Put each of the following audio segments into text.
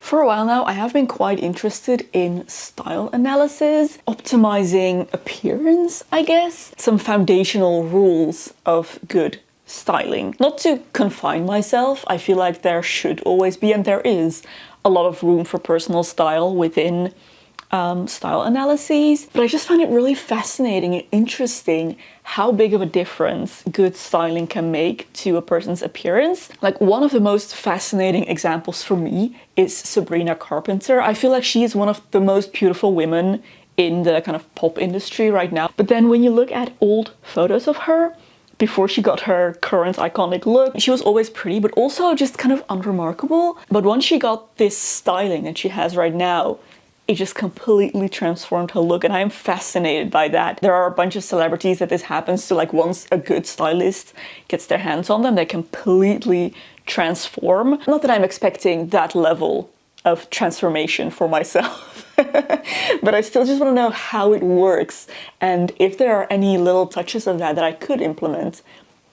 For a while now, I have been quite interested in style analysis, optimizing appearance, I guess. Some foundational rules of good styling. Not to confine myself, I feel like there should always be, and there is, a lot of room for personal style within style analyses, but I just find it really fascinating and interesting how big of a difference good styling can make to a person's appearance. Like, one of the most fascinating examples for me is Sabrina Carpenter. I feel like she is one of the most beautiful women in the kind of pop industry right now. But then when you look at old photos of her, before she got her current iconic look, she was always pretty, but also just kind of unremarkable. But once she got this styling that she has right now, it just completely transformed her look, and I am fascinated by that. There are a bunch of celebrities that this happens to. Like, once a good stylist gets their hands on them, they completely transform. Not that I'm expecting that level of transformation for myself, but I still just want to know how it works and if there are any little touches of that I could implement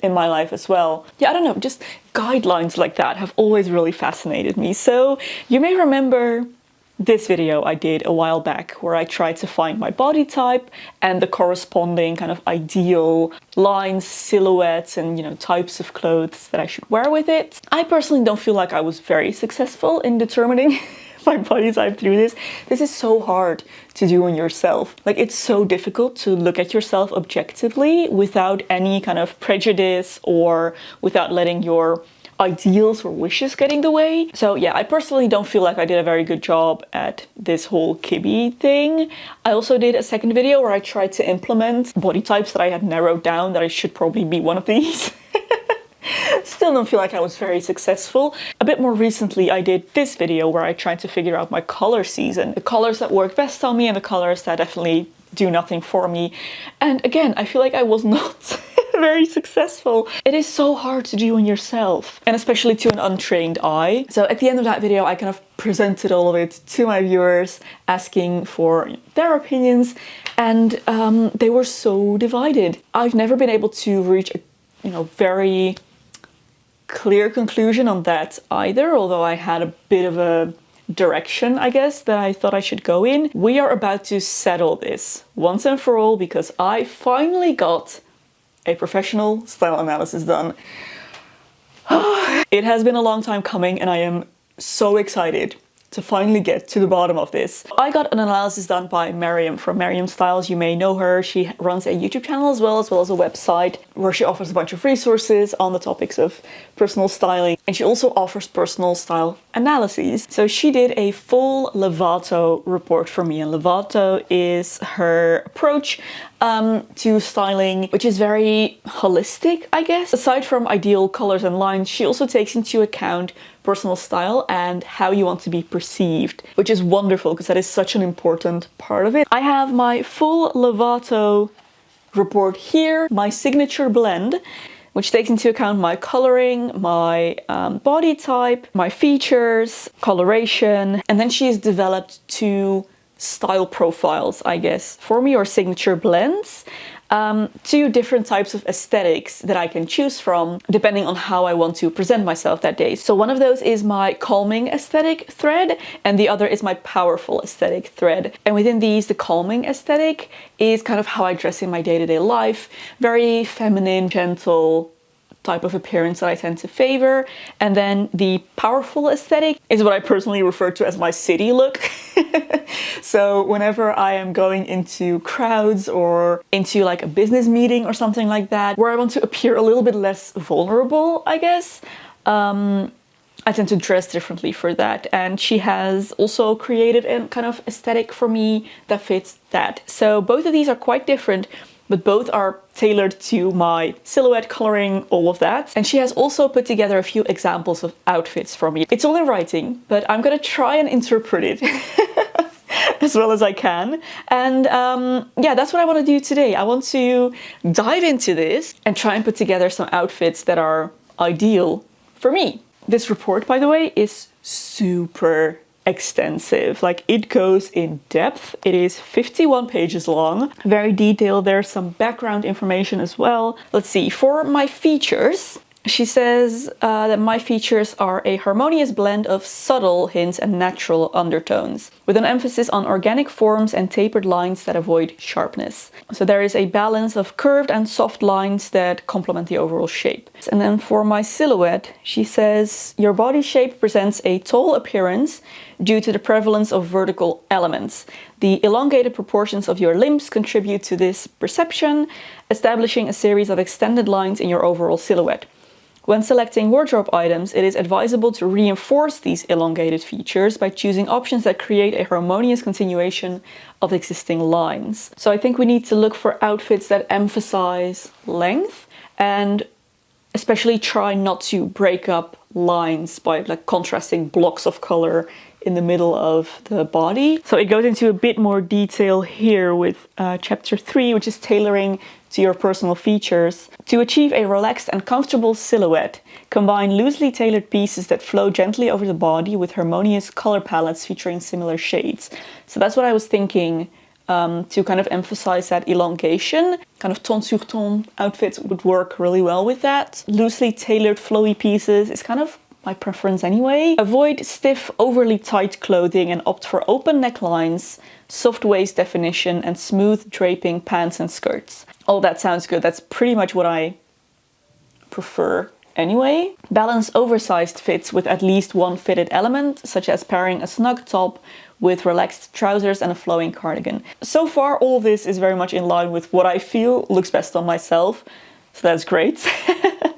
in my life as well. Yeah, I don't know, just guidelines like that have always really fascinated me. So you may remember this video I did a while back where I tried to find my body type and the corresponding kind of ideal lines, silhouettes, and, you know, types of clothes that I should wear with it. I personally don't feel like I was very successful in determining my body type through this. This is so hard to do on yourself. Like, it's so difficult to look at yourself objectively without any kind of prejudice or without letting your ideals or wishes get in the way. So yeah, I personally don't feel like I did a very good job at this whole Kibbe thing. I also did a second video where I tried to implement body types that I had narrowed down that I should probably be one of these. Still don't feel like I was very successful. A bit more recently, I did this video where I tried to figure out my color season. The colors that work best on me and the colors that definitely do nothing for me. And again, I feel like I was not very successful. It is so hard to do on yourself, and especially to an untrained eye. So at the end of that video, I kind of presented all of it to my viewers, asking for their opinions, and they were so divided. I've never been able to reach a very clear conclusion on that either, although I had a bit of a direction, I guess, that I thought I should go in. We are about to settle this once and for all because I finally got a professional style analysis done. It has been a long time coming, and I am so excited to finally get to the bottom of this. I got an analysis done by Miriam from Miriam Styles. You may know her. She runs a YouTube channel as well as a website where she offers a bunch of resources on the topics of personal styling, and she also offers personal style analyses. So she did a full Levato report for me, and Levato is her approach to styling, which is very holistic, I guess. Aside from ideal colors and lines, she also takes into account personal style and how you want to be perceived, which is wonderful because that is such an important part of it. I have my full Levato report here, my signature blend, which takes into account my coloring, my body type, my features, coloration, and then she's developed two style profiles, I guess, for me, or signature blends. Two different types of aesthetics that I can choose from depending on how I want to present myself that day. So one of those is my calming aesthetic thread, and the other is my powerful aesthetic thread. And within these, the calming aesthetic is kind of how I dress in my day-to-day life. Very feminine, gentle type of appearance that I tend to favor. And then the powerful aesthetic is what I personally refer to as my city look. So whenever I am going into crowds or into like a business meeting or something like that, where I want to appear a little bit less vulnerable, I guess, I tend to dress differently for that. And she has also created a kind of aesthetic for me that fits that. So both of these are quite different, but both are tailored to my silhouette, coloring, all of that. And she has also put together a few examples of outfits for me. It's all in writing, but I'm gonna try and interpret it as well as I can. And yeah, that's what I want to do today. I want to dive into this and try and put together some outfits that are ideal for me. This report, by the way, is super extensive. Like, it goes in depth. It is 51 pages long, very detailed. There's some background information as well. Let's see, for my features, She says that my features are a harmonious blend of subtle hints and natural undertones, with an emphasis on organic forms and tapered lines that avoid sharpness. So there is a balance of curved and soft lines that complement the overall shape. And then for my silhouette, she says, your body shape presents a tall appearance due to the prevalence of vertical elements. The elongated proportions of your limbs contribute to this perception, establishing a series of extended lines in your overall silhouette. When selecting wardrobe items, it is advisable to reinforce these elongated features by choosing options that create a harmonious continuation of existing lines. So I think we need to look for outfits that emphasize length and especially try not to break up lines by like contrasting blocks of color in the middle of the body. So it goes into a bit more detail here with chapter 3, which is tailoring to your personal features. To achieve a relaxed and comfortable silhouette, combine loosely tailored pieces that flow gently over the body with harmonious color palettes featuring similar shades. So that's what I was thinking, to kind of emphasize that elongation. Kind of ton sur ton outfits would work really well with that. Loosely tailored flowy pieces is kind of my preference anyway. Avoid stiff, overly tight clothing and opt for open necklines, soft waist definition, and smooth draping pants and skirts. Oh, that sounds good. That's pretty much what I prefer anyway. Balance oversized fits with at least one fitted element, such as pairing a snug top with relaxed trousers and a flowing cardigan. So far, all this is very much in line with what I feel looks best on myself, so that's great.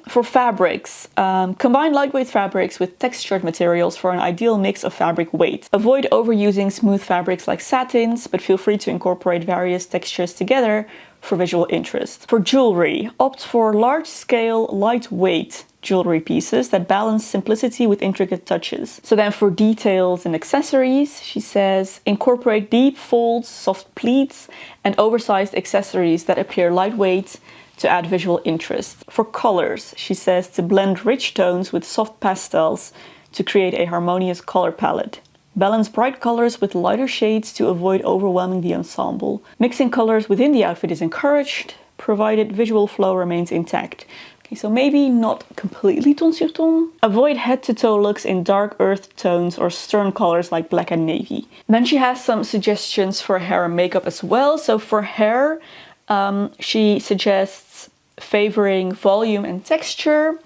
For fabrics, combine lightweight fabrics with textured materials for an ideal mix of fabric weight. Avoid overusing smooth fabrics like satins, but feel free to incorporate various textures together for visual interest. For jewelry, opt for large-scale, lightweight jewelry pieces that balance simplicity with intricate touches. So then for details and accessories, she says, incorporate deep folds, soft pleats, and oversized accessories that appear lightweight to add visual interest. For colors, she says to blend rich tones with soft pastels to create a harmonious color palette. Balance bright colors with lighter shades to avoid overwhelming the ensemble. Mixing colors within the outfit is encouraged, provided visual flow remains intact. Okay, so maybe not completely ton sur ton. Avoid head-to-toe looks in dark earth tones or stern colors like black and navy. Then she has some suggestions for hair and makeup as well. So for hair, she suggests favoring volume and texture,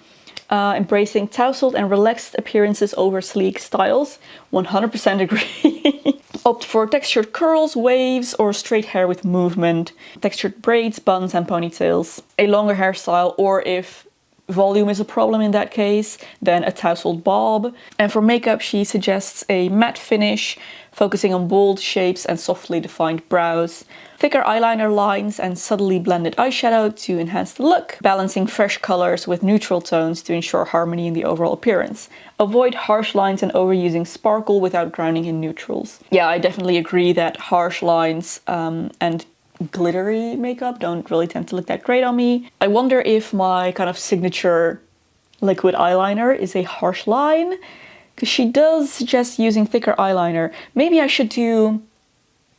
embracing tousled and relaxed appearances over sleek styles. 100% agree. Opt for textured curls, waves, or straight hair with movement. Textured braids, buns, and ponytails. A longer hairstyle, or if volume is a problem in that case, then a tousled bob. And for makeup, she suggests a matte finish, focusing on bold shapes and softly defined brows. Thicker eyeliner lines and subtly blended eyeshadow to enhance the look. Balancing fresh colors with neutral tones to ensure harmony in the overall appearance. Avoid harsh lines and overusing sparkle without grounding in neutrals. Yeah, I definitely agree that harsh lines and glittery makeup don't really tend to look that great on me. I wonder if my kind of signature liquid eyeliner is a harsh line, because she does suggest using thicker eyeliner. Maybe I should do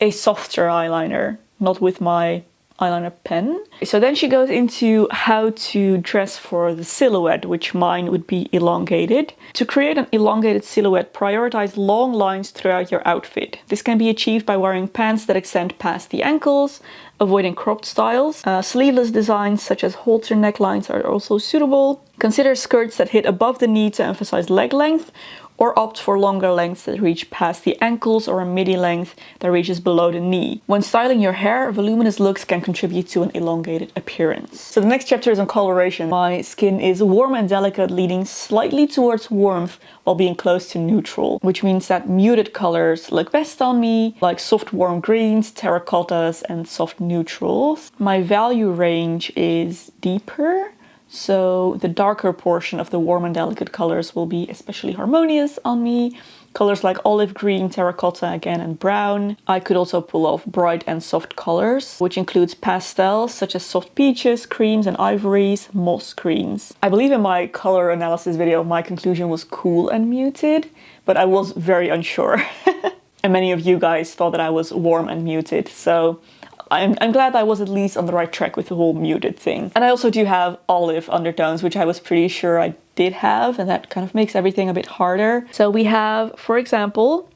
a softer eyeliner, not with my eyeliner pen. So then she goes into how to dress for the silhouette, which mine would be elongated. To create an elongated silhouette, prioritize long lines throughout your outfit. This can be achieved by wearing pants that extend past the ankles, avoiding cropped styles. Sleeveless designs such as halter necklines are also suitable. Consider skirts that hit above the knee to emphasize leg length, or opt for longer lengths that reach past the ankles or a midi length that reaches below the knee. When styling your hair, voluminous looks can contribute to an elongated appearance. So the next chapter is on coloration. My skin is warm and delicate, leaning slightly towards warmth while being close to neutral, which means that muted colors look best on me, like soft warm greens, terracottas, and soft neutrals. My value range is deeper, so the darker portion of the warm and delicate colors will be especially harmonious on me. Colors like olive green, terracotta again, and brown. I could also pull off bright and soft colors, which includes pastels such as soft peaches, creams and ivories, moss greens. I believe in my color analysis video, my conclusion was cool and muted, but I was very unsure. And many of you guys thought that I was warm and muted, so I'm glad I was at least on the right track with the whole muted thing. And I also do have olive undertones, which I was pretty sure I did have, and that kind of makes everything a bit harder. So we have, for example,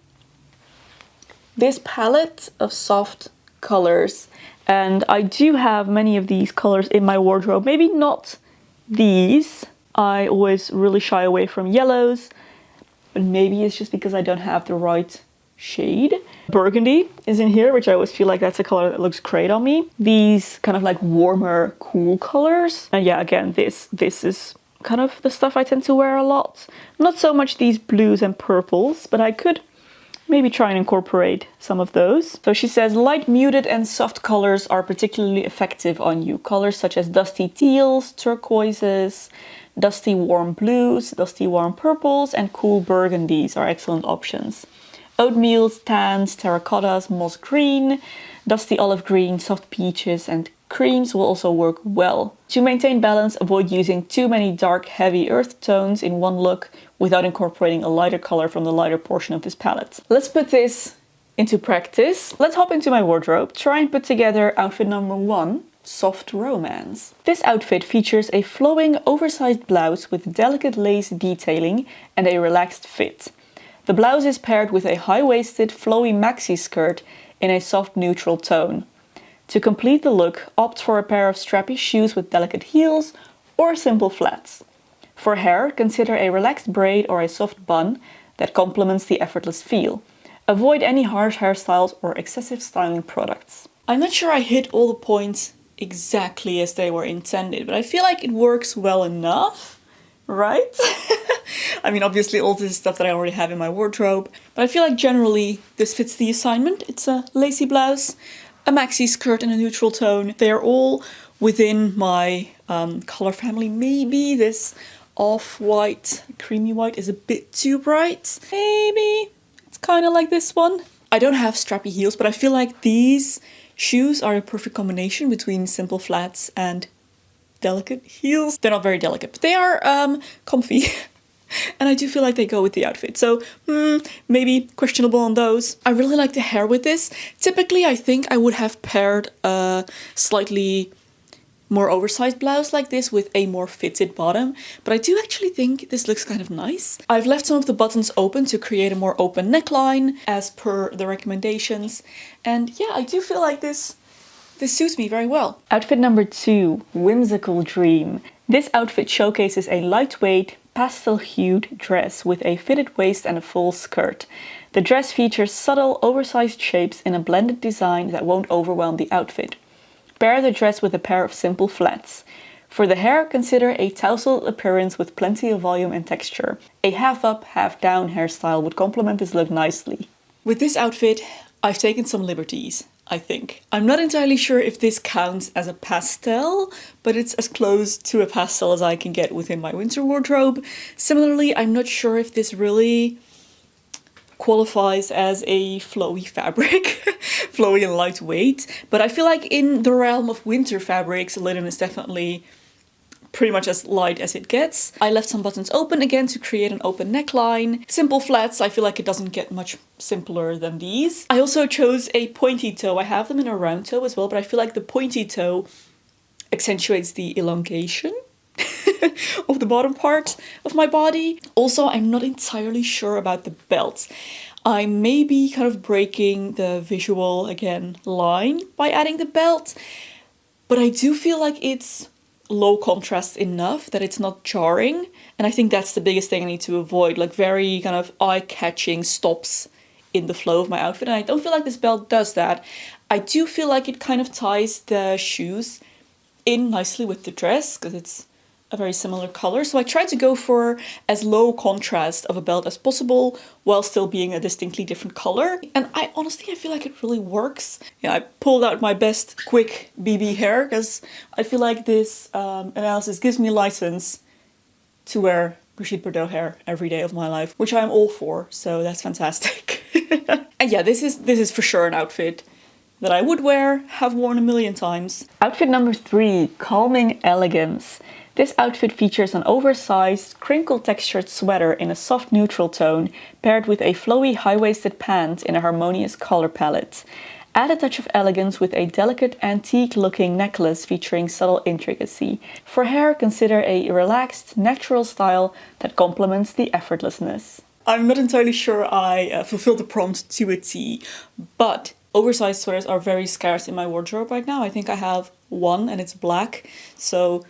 this palette of soft colors, and I do have many of these colors in my wardrobe. Maybe not these. I always really shy away from yellows, but maybe it's just because I don't have the right shade. Burgundy is in here, which I always feel like that's a color that looks great on me. These kind of like warmer, cool colors. And yeah, again, this is kind of the stuff I tend to wear a lot. Not so much these blues and purples, but I could maybe try and incorporate some of those. So she says, light muted and soft colors are particularly effective on you. Colors such as dusty teals, turquoises, dusty warm blues, dusty warm purples, and cool burgundies are excellent options. Oatmeals, tans, terracottas, moss green, dusty olive green, soft peaches, and creams will also work well. To maintain balance, avoid using too many dark, heavy earth tones in one look without incorporating a lighter color from the lighter portion of this palette. Let's put this into practice. Let's hop into my wardrobe, try and put together outfit number 1, soft romance. This outfit features a flowing, oversized blouse with delicate lace detailing and a relaxed fit. The blouse is paired with a high-waisted, flowy maxi skirt in a soft neutral tone. To complete the look, opt for a pair of strappy shoes with delicate heels or simple flats. For hair, consider a relaxed braid or a soft bun that complements the effortless feel. Avoid any harsh hairstyles or excessive styling products. I'm not sure I hit all the points exactly as they were intended, but I feel like it works well enough, right? I mean, obviously all this is stuff that I already have in my wardrobe, but I feel like generally this fits the assignment. It's a lacy blouse, a maxi skirt in a neutral tone. They're all within my color family. Maybe this off-white, creamy white is a bit too bright. Maybe it's kind of like this one. I don't have strappy heels, but I feel like these shoes are a perfect combination between simple flats and delicate heels. They're not very delicate, but they are comfy. And I do feel like they go with the outfit. So maybe questionable on those. I really like the hair with this. Typically, I think I would have paired a slightly more oversized blouse like this with a more fitted bottom. But I do actually think this looks kind of nice. I've left some of the buttons open to create a more open neckline as per the recommendations. And yeah, I do feel like this suits me very well. Outfit number 2, Whimsical Dream. This outfit showcases a lightweight, pastel-hued dress with a fitted waist and a full skirt. The dress features subtle, oversized shapes in a blended design that won't overwhelm the outfit. Pair the dress with a pair of simple flats. For the hair, consider a tousled appearance with plenty of volume and texture. A half-up, half-down hairstyle would complement this look nicely. With this outfit, I've taken some liberties, I think. I'm not entirely sure if this counts as a pastel, but it's as close to a pastel as I can get within my winter wardrobe. Similarly, I'm not sure if this really qualifies as a flowy fabric, flowy and lightweight, but I feel like in the realm of winter fabrics, linen is definitely pretty much as light as it gets. I left some buttons open again to create an open neckline. Simple flats, I feel like it doesn't get much simpler than these. I also chose a pointy toe. I have them in a round toe as well, but I feel like the pointy toe accentuates the elongation of the bottom part of my body. Also, I'm not entirely sure about the belt. I may be kind of breaking the visual, again, line by adding the belt, but I do feel like it's low contrast enough that it's not jarring, and I think that's the biggest thing I need to avoid, like very kind of eye-catching stops in the flow of my outfit, and I don't feel like this belt does that. I do feel like it kind of ties the shoes in nicely with the dress because it's a very similar color, so I tried to go for as low contrast of a belt as possible while still being a distinctly different color, and I feel like it really works. Yeah, I pulled out my best quick BB hair because I feel like this analysis gives me license to wear Brigitte Bardot hair every day of my life, which I'm all for, so that's fantastic. And yeah, this is for sure an outfit that I would wear, have worn a million times. Outfit number 3, Calming Elegance. This outfit features an oversized, crinkle-textured sweater in a soft neutral tone, paired with a flowy high-waisted pant in a harmonious color palette. Add a touch of elegance with a delicate antique-looking necklace featuring subtle intricacy. For hair, consider a relaxed, natural style that complements the effortlessness. I'm not entirely sure I fulfilled the prompt to a T, but oversized sweaters are very scarce in my wardrobe right now. I think I have one and it's black, so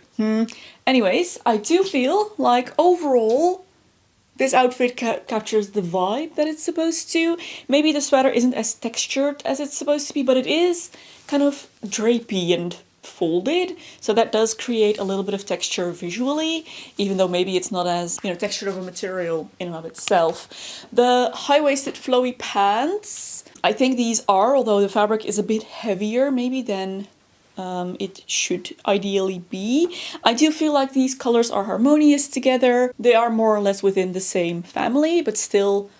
Anyways, I do feel like overall this outfit captures the vibe that it's supposed to. Maybe the sweater isn't as textured as it's supposed to be, but it is kind of drapey and folded, so that does create a little bit of texture visually, even though maybe it's not as, you know, textured of a material in and of itself. The high-waisted flowy pants, I think these are, although the fabric is a bit heavier maybe than it should ideally be. I do feel like these colors are harmonious together. They are more or less within the same family, but still,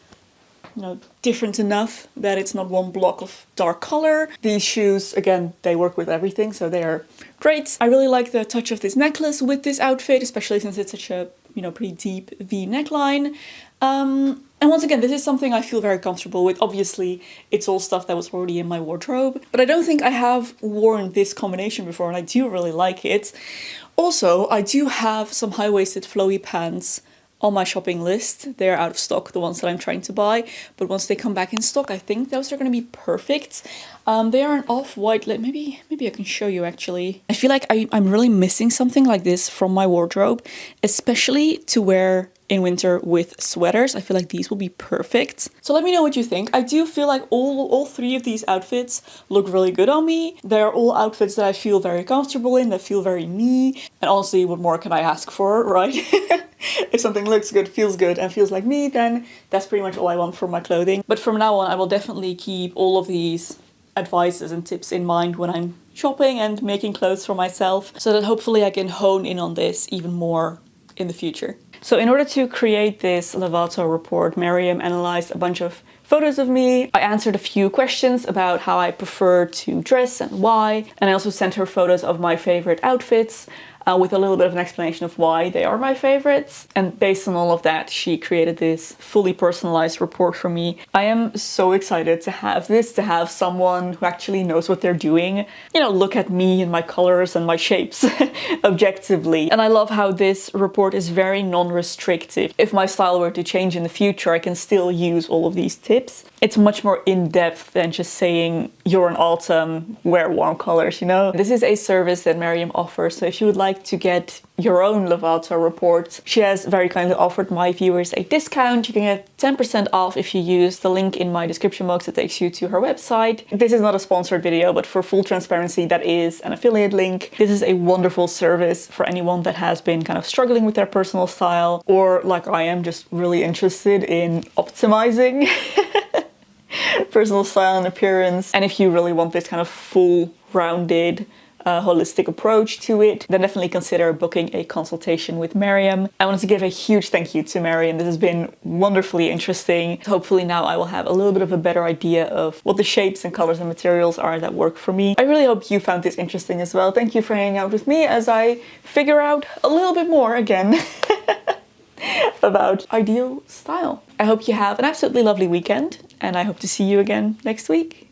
you know, different enough that it's not one block of dark color. These shoes, again, they work with everything, so they are great. I really like the touch of this necklace with this outfit, especially since it's such a, you know, pretty deep V neckline. And once again, this is something I feel very comfortable with. Obviously, it's all stuff that was already in my wardrobe, but I don't think I have worn this combination before, and I do really like it. Also, I do have some high-waisted flowy pants on my shopping list. They're out of stock, the ones that I'm trying to buy, but once they come back in stock, I think those are going to be perfect. They are an off-white, maybe I can show you actually. I feel like I'm really missing something like this from my wardrobe, especially to wear in winter with sweaters. I feel like these will be perfect. So let me know what you think. I do feel like all three of these outfits look really good on me. They're all outfits that I feel very comfortable in, that feel very me. And honestly, what more can I ask for, right? If something looks good, feels good, and feels like me, then that's pretty much all I want from my clothing. But from now on, I will definitely keep all of these advices and tips in mind when I'm shopping and making clothes for myself, so that hopefully I can hone in on this even more in the future. So in order to create this Lovato report, Miriam analyzed a bunch of photos of me. I answered a few questions about how I prefer to dress and why, and I also sent her photos of my favorite outfits, with a little bit of an explanation of why they are my favorites. And based on all of that, she created this fully personalized report for me. I am so excited to have this, to have someone who actually knows what they're doing, you know, look at me and my colors and my shapes objectively. And I love how this report is very non-restrictive. If my style were to change in the future, I can still use all of these tips. It's much more in-depth than just saying you're an autumn, wear warm colors, you know? This is a service that Miriam offers, so if you would like to get your own Lovato report, she has very kindly offered my viewers a discount. You can get 10% off if you use the link in my description box that takes you to her website. This is not a sponsored video, but for full transparency, that is an affiliate link. This is a wonderful service for anyone that has been kind of struggling with their personal style, or like I am, just really interested in optimizing personal style and appearance. And if you really want this kind of full rounded holistic approach to it, then definitely consider booking a consultation with Miriam. I wanted to give a huge thank you to Miriam. This has been wonderfully interesting. Hopefully now I will have a little bit of a better idea of what the shapes and colors and materials are that work for me. I really hope you found this interesting as well. Thank you for hanging out with me as I figure out a little bit more again about ideal style. I hope you have an absolutely lovely weekend, and I hope to see you again next week.